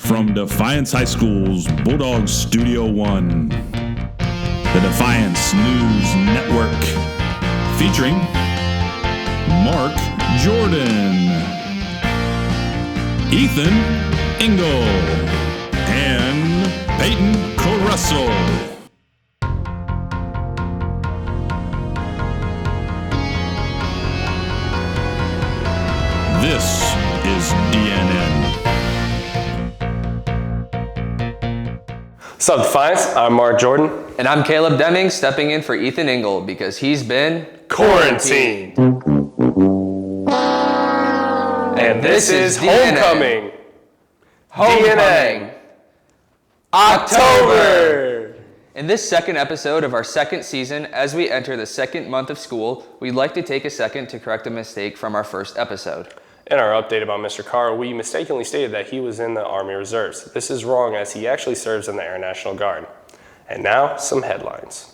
From Defiance High School's Bulldog Studio One, the Defiance News Network, featuring Mark Jordan, Ethan Engel, and Peyton Kessler. This is DNN. What's up, Defiance? I'm Mark Jordan. And I'm Caleb Deming, stepping in for Ethan Engel because he's been quarantined. And this is Homecoming. DNN. October. In this second episode of our second season, as we enter the second month of school, we'd like to take a second to correct a mistake from our first episode. In our update about Mr. Carr, we mistakenly stated that he was in the Army Reserves. This is wrong, as he actually serves in the Air National Guard. And now, some headlines.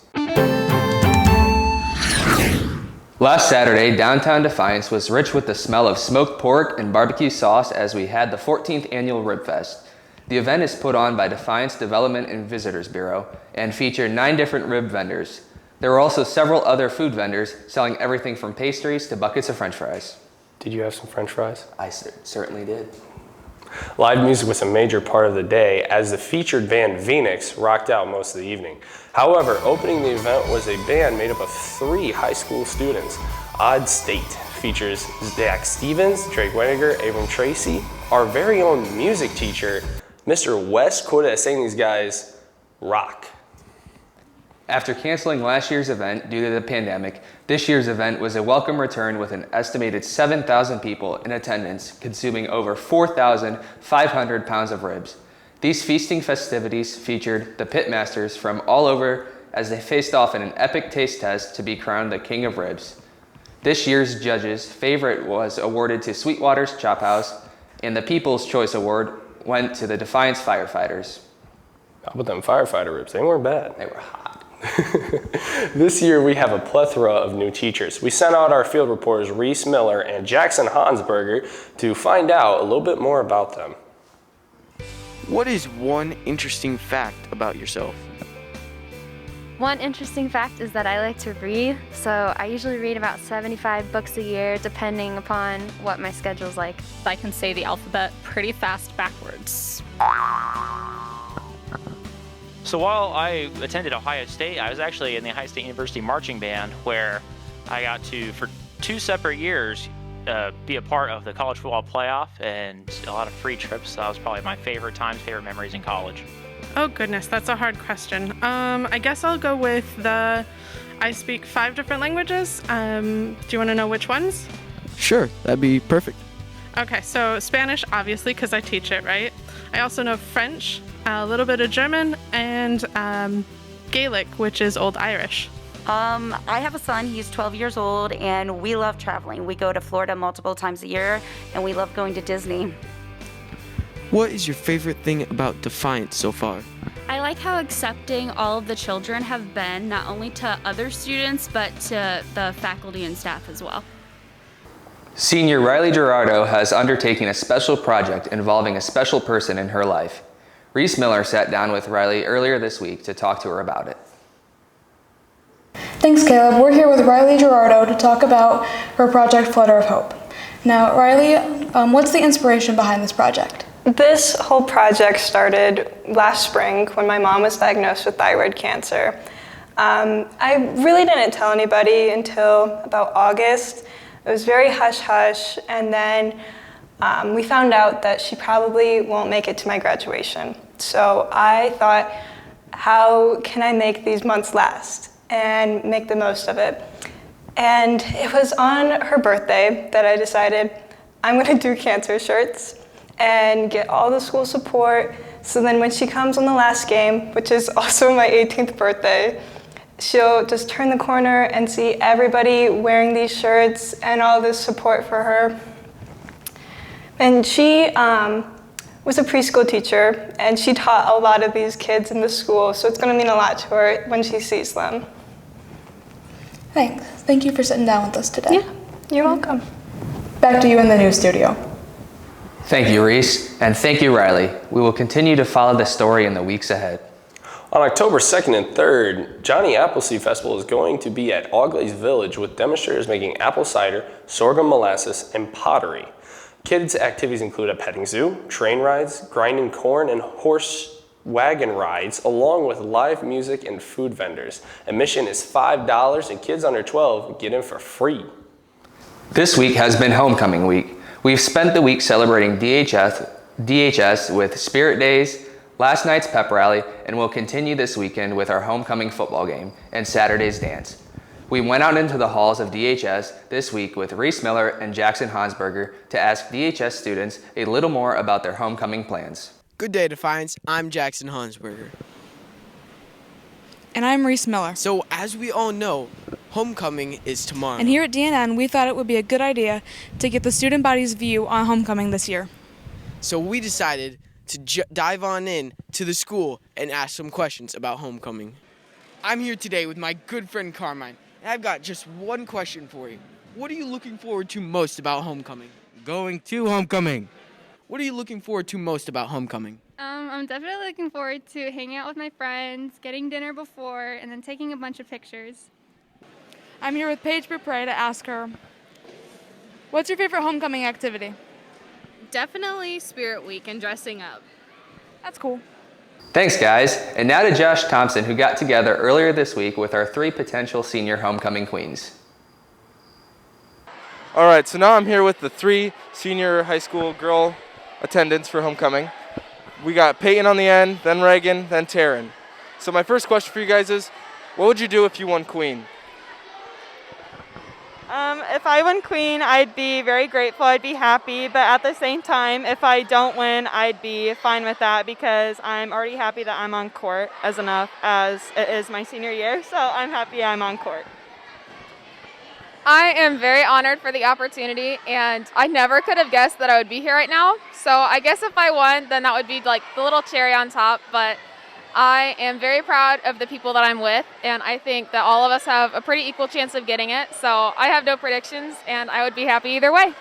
Last Saturday, downtown Defiance was rich with the smell of smoked pork and barbecue sauce as we had the 14th annual Ribfest. The event is put on by Defiance Development and Visitors Bureau and featured 9 different rib vendors. There were also several other food vendors selling everything from pastries to buckets of French fries. Did you have some French fries? I certainly did. Live music was a major part of the day as the featured band Phoenix rocked out most of the evening. However, opening the event was a band made up of 3 high school students. Odd State features Zach Stevens, Drake Weniger, Abram Tracy. Our very own music teacher, Mr. West, quoted as saying these guys rock. After canceling last year's event due to the pandemic, this year's event was a welcome return with an estimated 7,000 people in attendance, consuming over 4,500 pounds of ribs. These feasting festivities featured the pitmasters from all over as they faced off in an epic taste test to be crowned the king of ribs. This year's judges' favorite was awarded to Sweetwater's Chop House, and the People's Choice Award went to the Defiance firefighters. How about them firefighter ribs? They weren't bad. They were hot. This year we have a plethora of new teachers. We sent out our field reporters Reese Miller and Jackson Hansberger to find out a little bit more about them. What is one interesting fact about yourself? One interesting fact is that I like to read, so I usually read about 75 books a year depending upon what my schedule's like. I can say the alphabet pretty fast backwards. So while I attended Ohio State, I was actually in the Ohio State University marching band where I got to, for 2 separate years, be a part of the college football playoff and a lot of free trips. So that was probably my favorite memories in college. Oh goodness, that's a hard question. I guess I'll go with I speak 5 different languages. Do you want to know which ones? Sure, that'd be perfect. Okay, so Spanish, obviously, because I teach it, right? I also know French, a little bit of German, and Gaelic, which is Old Irish. I have a son, he's 12 years old, and we love traveling. We go to Florida multiple times a year, and we love going to Disney. What is your favorite thing about Defiance so far? I like how accepting all of the children have been, not only to other students, but to the faculty and staff as well. Senior Riley Gerardot has undertaken a special project involving a special person in her life. Reese Miller sat down with Riley earlier this week to talk to her about it. Thanks, Caleb. We're here with Riley Gerardot to talk about her project, Flutter of Hope. Now, Riley, what's the inspiration behind this project? This whole project started last spring when my mom was diagnosed with thyroid cancer. I really didn't tell anybody until about August. It was very hush-hush, and then we found out that she probably won't make it to my graduation. So I thought, how can I make these months last and make the most of it? And it was on her birthday that I decided I'm going to do cancer shirts and get all the school support, so then when she comes on the last game, which is also my 18th birthday, she'll just turn the corner and see everybody wearing these shirts and all this support for her. And she was a preschool teacher, and she taught a lot of these kids in the school, so it's going to mean a lot to her when she sees them. Thanks. Thank you for sitting down with us today. Yeah, you're welcome. Back to you in the news studio. Thank you, Reese, and thank you, Riley. We will continue to follow the story in the weeks ahead. On October 2nd and 3rd, Johnny Appleseed Festival is going to be at AUGLAIZE Village with demonstrators making apple cider, sorghum molasses, and pottery. Kids' activities include a petting zoo, train rides, grinding corn, and horse wagon rides, along with live music and food vendors. Admission is $5 and kids under 12 get in for free. This week has been homecoming week. We've spent the week celebrating DHS with Spirit Days, last night's pep rally, and we'll continue this weekend with our homecoming football game and Saturday's dance. We went out into the halls of DHS this week with Reese Miller and Jackson Hansberger to ask DHS students a little more about their homecoming plans. Good day, Defiance. I'm Jackson Hansberger. And I'm Reese Miller. So, as we all know, homecoming is tomorrow. And here at DNN, we thought it would be a good idea to get the student body's view on homecoming this year. So we decided to dive on in to the school and ask some questions about homecoming. I'm here today with my good friend Carmine, and I've got just one question for you. What are you looking forward to most about homecoming? Going to homecoming. What are you looking forward to most about homecoming? I'm definitely looking forward to hanging out with my friends, getting dinner before, and then taking a bunch of pictures. I'm here with Paige Beauprez to ask her, what's your favorite homecoming activity? Definitely Spirit Week and dressing up. That's cool. Thanks, guys. And now to Josh Thompson, who got together earlier this week with our 3 potential senior homecoming queens. All right, so now I'm here with the 3 senior high school girl attendants for homecoming. We got Peyton on the end, then Regan, then Taryn. So my first question for you guys is, what would you do if you won queen? If I win queen, I'd be very grateful. I'd be happy. But at the same time, if I don't win, I'd be fine with that because I'm already happy that I'm on court as enough as it is my senior year. So I'm happy I'm on court. I am very honored for the opportunity, and I never could have guessed that I would be here right now. So I guess if I won, then that would be like the little cherry on top. But I am very proud of the people that I'm with, and I think that all of us have a pretty equal chance of getting it. So I have no predictions, and I would be happy either way.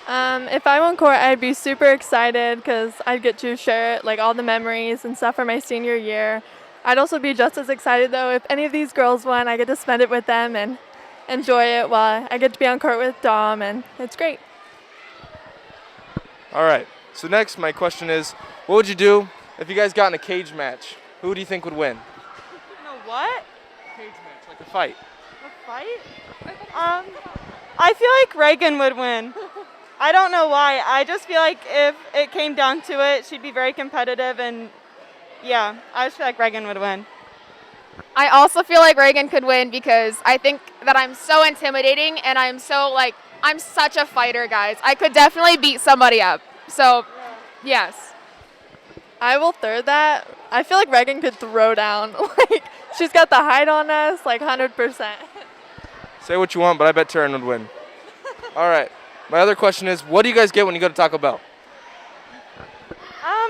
If I won court, I'd be super excited because I'd get to share like all the memories and stuff from my senior year. I'd also be just as excited though if any of these girls won. I get to spend it with them and enjoy it while I get to be on court with Dom, and it's great. All right, so next my question is, what would you do if you guys got in a cage match? Who do you think would win? No, what? Cage match, like a fight. A fight? I feel like Regan would win. I don't know why. I just feel like if it came down to it, she'd be very competitive, and yeah, I just feel like Regan would win. I also feel like Regan could win because I think that I'm so intimidating, and I'm such a fighter, guys. I could definitely beat somebody up. So, yes. I will third that. I feel like Regan could throw down. Like, she's got the height on us, like 100%. Say what you want, but I bet Taryn would win. All right, my other question is, what do you guys get when you go to Taco Bell?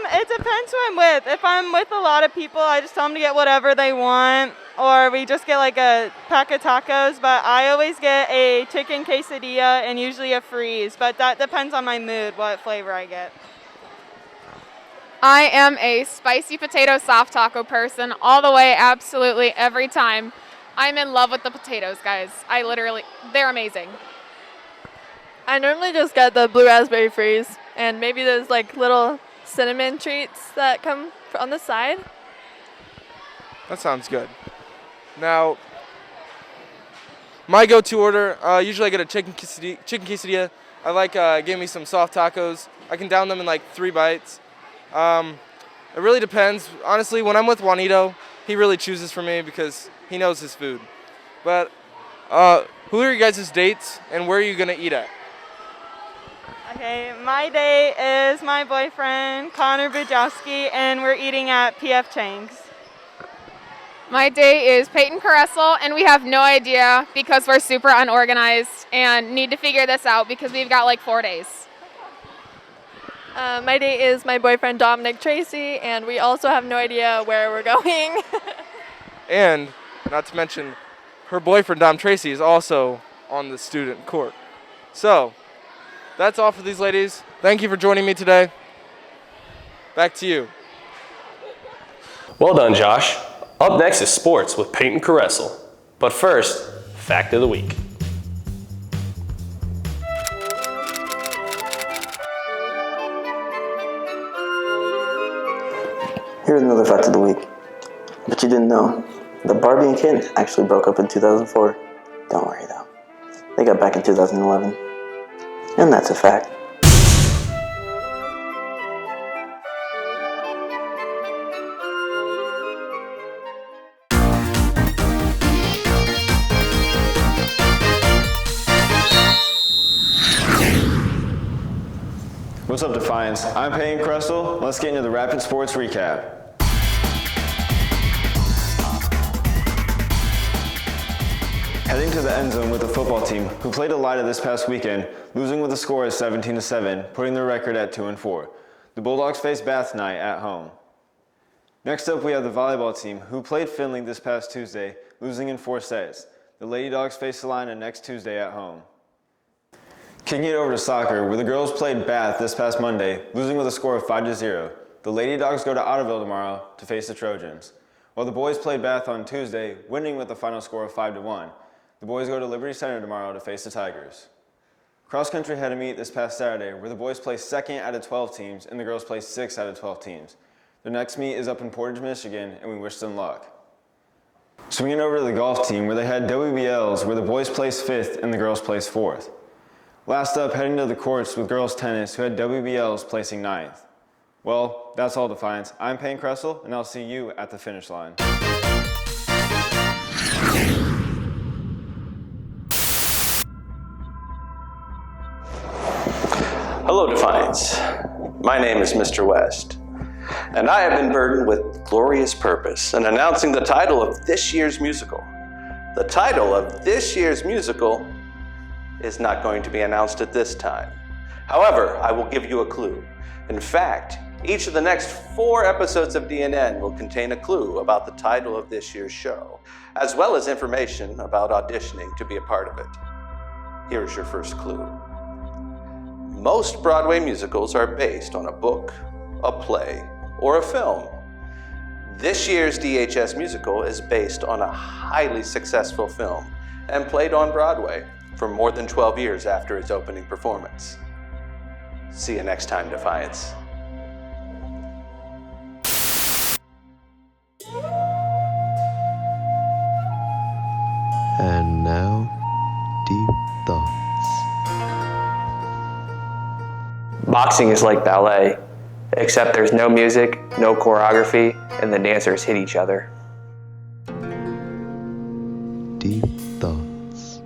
It depends who I'm with. If I'm with a lot of people, I just tell them to get whatever they want, or we just get like a pack of tacos, but I always get a chicken quesadilla and usually a freeze, but that depends on my mood, what flavor I get. I am a spicy potato soft taco person all the way, absolutely every time. I'm in love with the potatoes, guys. They're amazing. I normally just get the blue raspberry freeze, and maybe there's like little cinnamon treats that come on the side. That sounds good. Now, my go-to order, usually I get a chicken quesadilla. I like give me some soft tacos. I can down them in like 3 bites. It really depends. Honestly, when I'm with Juanito, he really chooses for me because he knows his food. But who are your guys' dates, and where are you going to eat at? Okay, my date is my boyfriend, Connor Bujowski, and we're eating at PF Chang's. My date is Peyton Kessler, and we have no idea because we're super unorganized and need to figure this out because we've got like 4 days. My date is my boyfriend, Dominic Tracy, and we also have no idea where we're going. And, not to mention, her boyfriend, Dom Tracy, is also on the student court. So, that's all for these ladies. Thank you for joining me today. Back to you. Well done, Josh. Up next is sports with Peyton Kessler. But first, fact of the week. Here's another fact of the week. But you didn't know, the Barbie and Ken actually broke up in 2004. Don't worry though. They got back in 2011. And that's a fact. What's up, Defiance? I'm Peyton Kessler. Let's get into the Rapid Sports Recap. Heading to the end zone with the football team, who played ELIDA this past weekend, losing with a score of 17-7, putting their record at 2-4. The Bulldogs face Bath tonight at home. Next up, we have the volleyball team, who played Findlay this past Tuesday, losing in 4 sets. The Lady Dogs face Salina next Tuesday at home. Kicking it over to soccer, where the girls played Bath this past Monday, losing with a score of 5-0. The Lady Dogs go to Otterville tomorrow to face the Trojans. While the boys played Bath on Tuesday, winning with a final score of 5-1. The boys go to Liberty Center tomorrow to face the Tigers. Cross country had a meet this past Saturday, where the boys placed 2nd out of 12 teams and the girls placed 6th out of 12 teams. The next meet is up in Portage, Michigan, and we wish them luck. Swinging over to the golf team, where they had WBLs, where the boys placed 5th and the girls placed 4th. Last up, heading to the courts with girls tennis, who had WBLs placing 9th. Well, that's all, Defiance. I'm Peyton Kessler, and I'll see you at the finish line. Hello, Defiance. My name is Mr. West, and I have been burdened with glorious purpose in announcing the title of this year's musical. The title of this year's musical is not going to be announced at this time. However, I will give you a clue. In fact, each of the next 4 episodes of DNN will contain a clue about the title of this year's show, as well as information about auditioning to be a part of it. Here's your first clue. Most Broadway musicals are based on a book, a play, or a film. This year's DHS musical is based on a highly successful film and played on Broadway for more than 12 years after its opening performance. See you next time, Defiance. And now, deep thoughts. Boxing is like ballet, except there's no music, no choreography, and the dancers hit each other. Deep thoughts.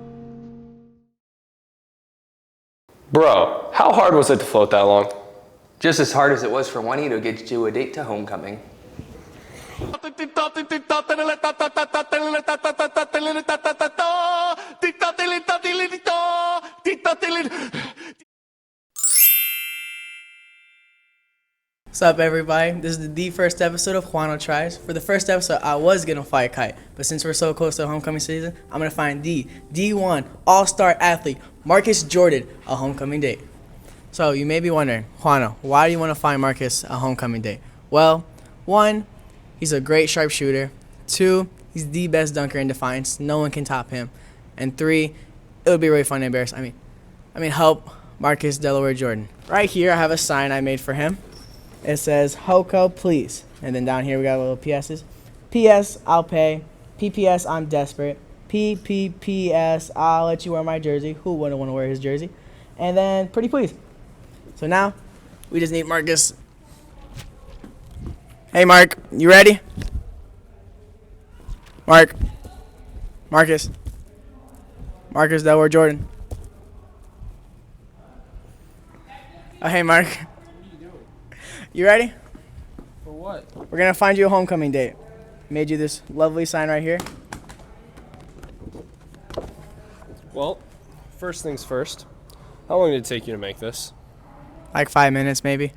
Bro, how hard was it to float that long? Just as hard as it was for Juanito to get you a date to homecoming. What's up, everybody? This is the first episode of Juano Tries. For the first episode, I was gonna fly a kite, but since we're so close to homecoming season, I'm gonna find the D1 All-Star athlete, Marcus Jordan, a homecoming date. So you may be wondering, Juano, why do you want to find Marcus a homecoming date? Well, 1, he's a great sharpshooter. 2, he's the best dunker in Defiance. No one can top him. And 3, it would be really fun to embarrass. Help Marcus Delaware Jordan. Right here, I have a sign I made for him. It says, Hoko, please. And then down here, we got little PS's. PS, I'll pay. PPS, I'm desperate. PPPS, I'll let you wear my jersey. Who wouldn't want to wear his jersey? And then, pretty please. So now, we just need Marcus. Hey, Mark, you ready? Marcus Delaware Jordan. Oh, hey, Mark. You ready? For what? We're going to find you a homecoming date. Made you this lovely sign right here. Well, first things first. How long did it take you to make this? Like 5 minutes, maybe.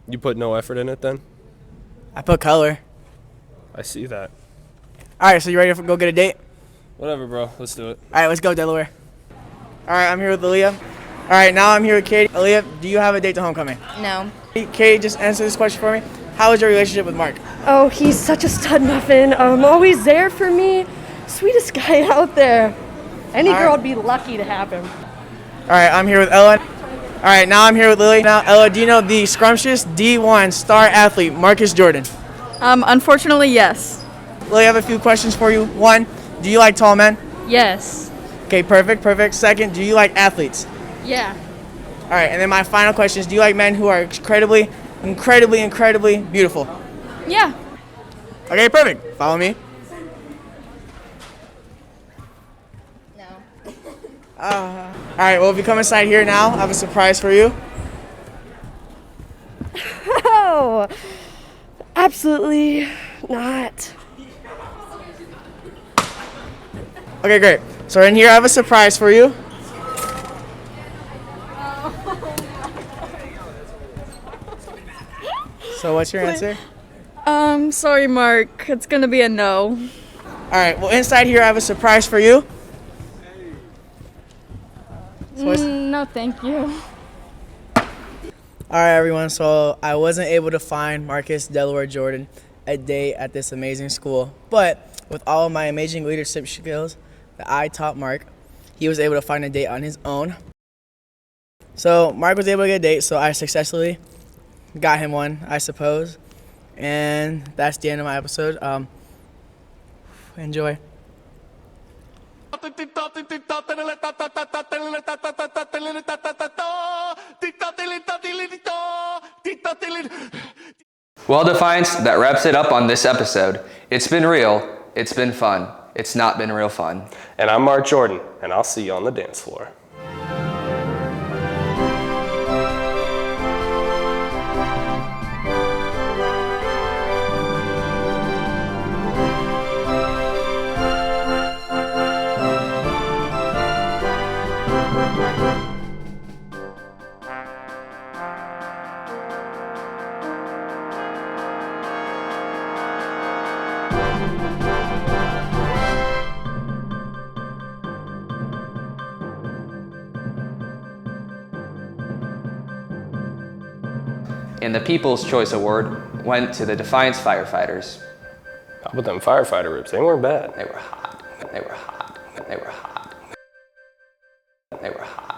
You put no effort in it then? I put color. I see that. All right, so you ready to go get a date? Whatever, bro. Let's do it. All right, let's go, Delaware. All right, I'm here with Aaliyah. All right, now I'm here with Katie. Aaliyah, do you have a date to homecoming? No. Katie, just answer this question for me. How is your relationship with Mark? Oh, he's such a stud muffin. Always there for me. Sweetest guy out there. Any girl would be lucky to have him. All right, I'm here with Ella. All right, now I'm here with Lily. Now, Ella, do you know the scrumptious D1 star athlete, Marcus Jordan? Unfortunately, yes. Lily, I have a few questions for you. One, do you like tall men? Yes. Okay, perfect. Second, do you like athletes? Yeah. All right, and then my final question is, do you like men who are incredibly beautiful? Yeah. Okay, perfect. Follow me. All right, well, if you come inside here now, I have a surprise for you. Oh, absolutely not. Okay, great. So in here, I have a surprise for you. So what's your answer? Sorry, Mark. It's gonna be a no. All right, well, inside here, I have a surprise for you. No, thank you. All right, everyone, so I wasn't able to find Marcus Delaware Jordan a date at this amazing school, but with all of my amazing leadership skills that I taught Mark, he was able to find a date on his own. So Mark was able to get a date, so I successfully got him one, I suppose. And that's the end of my episode. Enjoy. Well, Defiance, that wraps it up on this episode. It's been real, it's been fun, it's not been real fun. And I'm Mark Jordan, and I'll see you on the dance floor. And the People's Choice Award went to the Defiance firefighters. How about them firefighter ribs? They weren't bad. They were hot. They were hot. They were hot. They were hot.